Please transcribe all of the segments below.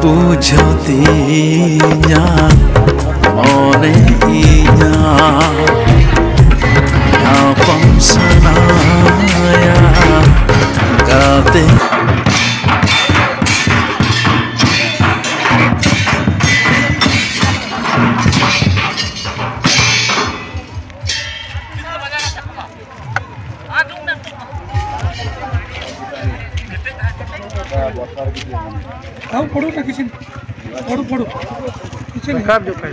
bujotinya mone inya nyapam sanaya kate आओ पढ़ो ना किसी पढ़ो पढ़ो किसी ने जो कर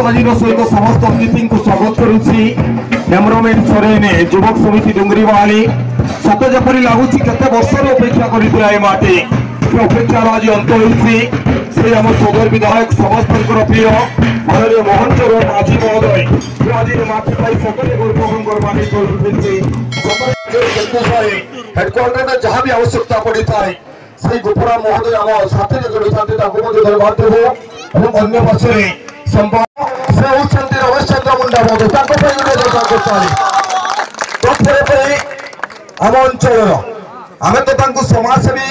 अतिथि सहित समस्त अतिथि को स्वागत करुच्ची कैमरामैन सोरेन युवक समिति डुंगरी वाली सत जपरी लगुच केते वर्ष अपेक्षा करते अपेक्षार आज अंत से आम सदर विधायक समस्त प्रिय माननीय मोहन चरण माझी महोदय आज माटी सकले हेडक्वार्टर जहाँ भी आवश्यकता पड़ी थाए से गोपरा महोदय आम साथी जोड़ी धन्यवाद देव अन्य पक्षे से होती रमेश चंद्र मुंडा महोदय आम अंचल आम तो समाजसेवी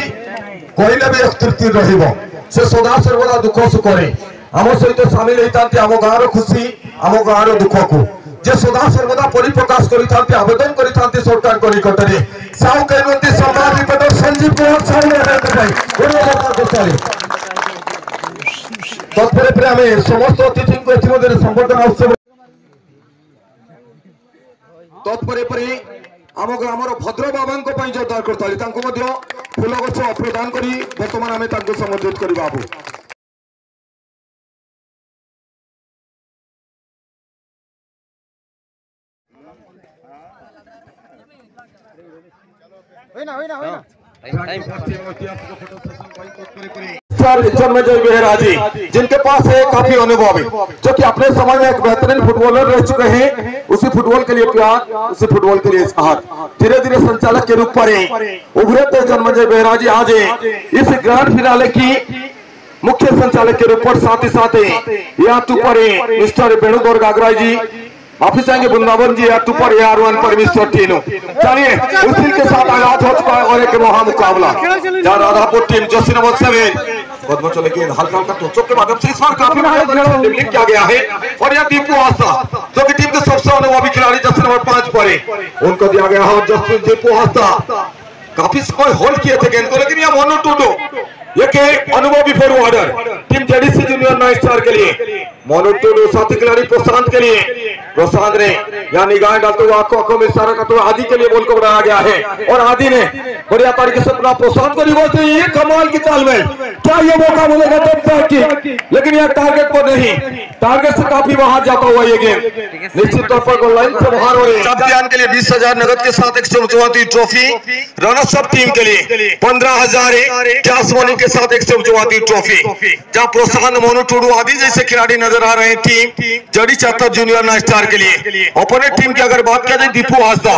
कहले भी एक तृप्ति से सदा सर्वदा दुख सुखे आम सहित सामिल होती आम गाँव खुशी आम गाँव दुख को जे सदा सर्वदा परिप्रकाश करते आवेदन करते सरकार को निकट में साहू कहते समाज रिपोर्टर संजीव तत्पर आम समस्त अतिथि को संबर्धना उत्सव तत्पर आम ग्रामर भद्र बाबा जोरदार करता फूल गछ प्रदान कर बर्तमान आम संबोधित करवा जन्मजय बेहरा जी जिनके पास है काफी अनुभवी जो कि अपने समय में एक बेहतरीन फुटबॉलर रह चुके हैं। उसी फुटबॉल के लिए प्यार उसी फुटबॉल के लिए चाहत धीरे धीरे संचालक के रूप पर उभरे थे जन्मजय बेहरा जी आज इस ग्रैंड फिनाले की मुख्य संचालक के रूप पर साथ ही साथ यहाँ पर मिस्टर वेणुगौर गागराई जी ऑफिस आएंगे वृंदावन जी यार पर यार वन पर मिस्टर टीनो चलिए उसी के साथ आगाज हो चुका है और एक महा मुकाबला जहाँ राधापुर टीम जर्सी नंबर 7 बहुत बच्चों लेकिन हल्का हल्का टोचों के माध्यम से इस बार काफी ड्रिबलिंग किया गया है और यह दीपू आस्था जो कि टीम के सबसे अनुभवी खिलाड़ी जर्सी नंबर 5 पर उनको दिया गया है। जस्टिस दीपू आस्था काफी समय होल्ड किए थे गेंद को लेकिन यह मोनो टूडो एक अनुभवी forwarder team JDC junior 9 star के लिए मोनो टूडो साथी खिलाड़ी प्रशांत के लिए प्रशांत ने यहाँ निगाह डालते हुए आंखों में इशारा करते हुए आदि के लिए बॉल को बनाया गया है और आदि ने बढ़िया तरीके से अपना प्रशांत को रिवर्स दिया। ये कमाल की चाल में क्या ये मौका मिलेगा की लेकिन यह टारगेट पर नहीं टारगेट से काफी बाहर जाता हुआ ये गेम निश्चित तौर पर गोल लाइन से बाहर हो रही है। चैंपियन के लिए 20,000 नगद के साथ एक चमचमाती ट्रॉफी रनर्स अप टीम के लिए 15,000 कैश मनी के साथ एक चमचमाती ट्रॉफी जहां प्रोत्साहन मोनो टूडू आदि जैसे खिलाड़ी नजर आ रहे हैं टीम जड़ी चाहता जूनियर 9 स्टार के लिए। ओपोनेंट टीम की अगर बात किया जाए दीपू हासदा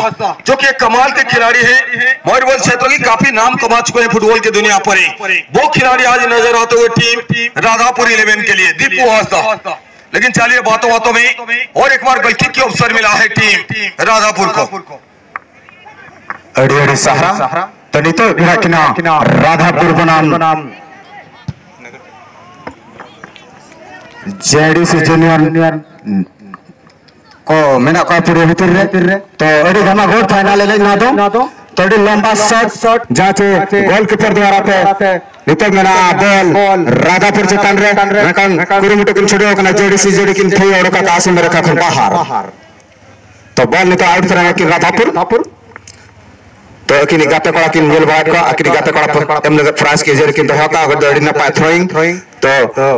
जो कि कमाल के खिलाड़ी हैं मयूरभंज क्षेत्र की काफी नाम कमा चुके हैं फुटबॉल की दुनिया पर वो खिलाड़ी आज नजर आते हुए टीम राधापुर 11 के लिए दीपू हासदा। लेकिन चलिए बातों बातों में और एक बार गलती की अवसर मिला है टीम राधापुर को अड़ी अड़ी सहारा तो नितो राधापुर बनाम जेडीसी जूनियर को मेना का पूरे भीतर रे तो अड़ी घना गोल फाइनल ले ना दो तो अड़ी लंबा शॉट जाचे गोलकीपर द्वारा पे नितो मेना बॉल राधापुर चेतन रे मेकन कुरुमुटु किन छोड़ो कना जेडीसी जोड़ी किन थई और का कासे मेरे का खन बाहर तो बॉल नितो आउट करेंगे कि राधापुर तो अकिनी गाते कोड़ा किन गोल बात को अकिनी गाते कोड़ा एम लगे फ्रांस के जर किन तो हका अगर दड़ी ना पाए थ्रोइंग तो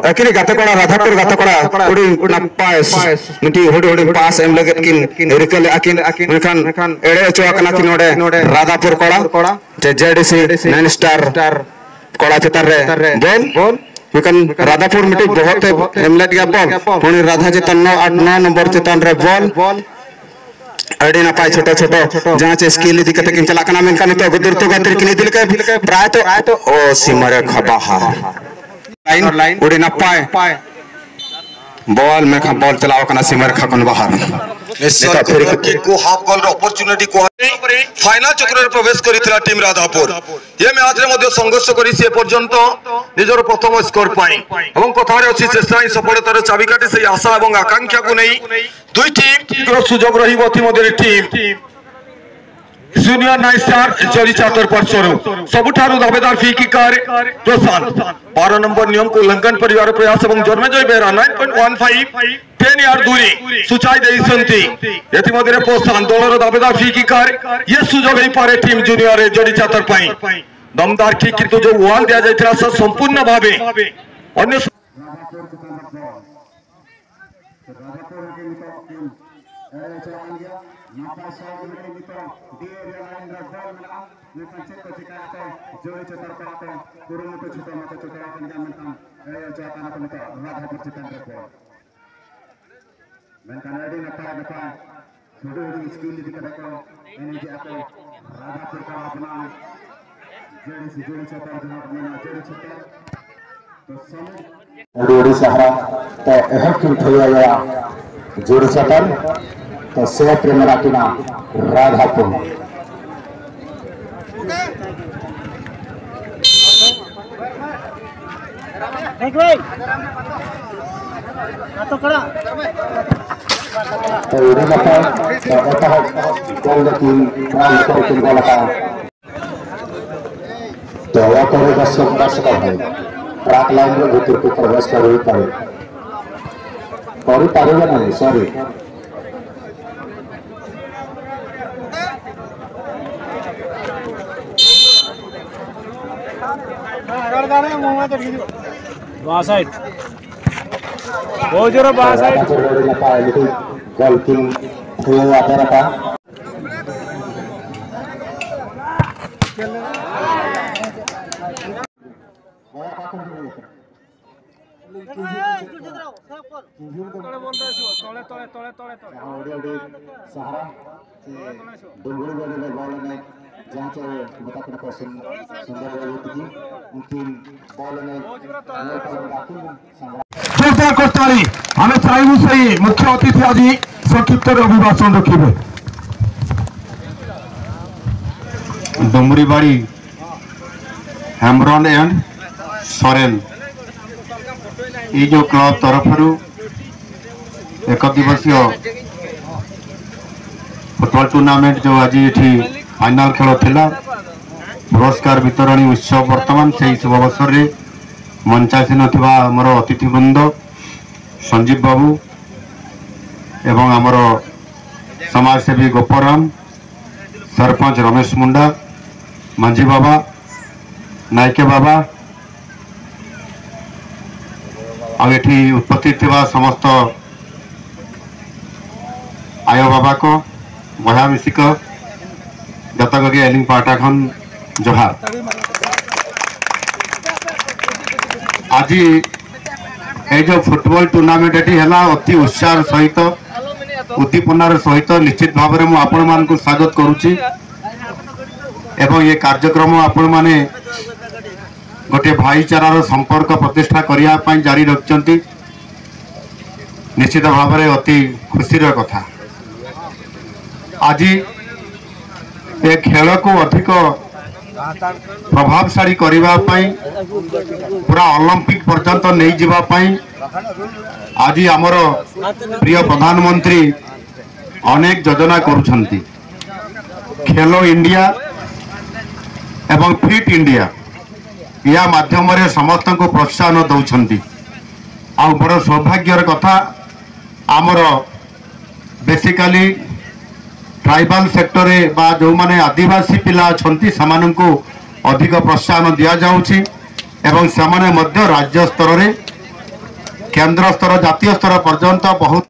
अकिनी गाते कोड़ा राधापुर गाते कोड़ा उड़ी ना पाए मिटी होड़ी पास एम लगे किन रिकल अकिन खान एड़े चोआ कना किन ओडे राधापुर कोड़ा जे जेडीसी 9 स्टार कोड़ा चेतर रे बॉल लेकिन राधापुर मिटी बहुत एम लग गया बॉल पुणी राधा चेतन 9 नंबर चेतन रे बॉल अड़ी ना पाए छोटे जहाँ से स्किल दिक्कत किन चला कना मेन कानी तो गुदर तो गतिर किन दिल के प्राय तो ओ सिमरे खबाहा लाइन उड़ी ना पाए बॉल में खा बॉल चलाओ कना सिमर खकन बाहर को हाफ गोल अपॉर्चुनिटी को फाइनल चक्र रे प्रवेश करितला टीम राधापुर ये मैच रे मध्ये संघर्ष करी से पर्यंत निजर प्रथम स्कोर पाई एवं कथारे अछि चेष्टा ही सफलतार चाबिकाठी से आशा एवं आकांक्षा को नहीं दुई टीम सुजोग रही मध्ये टीम जूनियर नाइट स्टार जड़ी चातर पक्षर सबुठारु दावेदार फी की कार प्रशांत 12 नंबर नियम को उल्लंघन परिवार प्रयास और जन्मजय बेहरा 9.15 10 यार्ड दूरी सुचाई देइसंती यति मध्य प्रशांत दलर दावेदार फी की कार ये सुजोग ही पारे टीम जूनियर जड़ी चातर पाई दमदार किक किंतु जो वाल दिया जायथिला संपूर्ण भावे अन्य जोड़ी चतर तो से प्रेम राखिना राधापुर तो दर्शक भाई ट्राक लाइन भीतर को प्रवेश कर नहीं सॉरी आम चाहू से मुख्य अतिथि आज संक्षिप्त अभिभाषण रखिए डुमरीबाड़ी हेम्ब्रन एंड सोरेन ये जो क्लब तरफ एक दिवसीय फुटबॉल टूर्नामेंट जो आज ये फाइनल खेल थिला पुरस्कार वितरणी उत्सव वर्तमान से शुभ अवसर में मंचासीन थिबा हमर अतिथि वृंद संजीव बाबू एवं आमर समाजसेवी गोपराम सरपंच रमेश मुंडा मांझी बाबा नायके बाबा आठी उपस्थित थिबा समस्त आय बाबा को बया मिसिक गतगे एलिंग पाटा खन जोहार आज ये जो फुटबॉल टूर्नामेंट ये अति उत्साह सहित उद्दीपनार सहित निश्चित भाव में आपण मान स्वागत करुच्ची एवं ये कार्यक्रम आपण माने गोटे भाईचारार संपर्क प्रतिष्ठा करने जारी रखिंट निश्चित भाव में अति खुशीर कथा आज ये खेल को अधिक प्रभावशाली करने पूरा ओलंपिक पर्यंत नहीं जावाई आज आमर प्रिय प्रधानमंत्री अनेक योजना करुछंती खेलो इंडिया एवं फिट इंडिया या माध्यम रे समस्त को प्रोत्साहन दौरान आ बड़ सौभाग्यर कथा आमर बेसिकली ट्राइबल सेक्टर बा जो माने आदिवासी पिला छंती समान को अधिक प्रोत्साहन दिया जाउछि एवं समाने मध्य राज्य स्तर रे केंद्र स्तर जातीय स्तर पर्यंत बहुत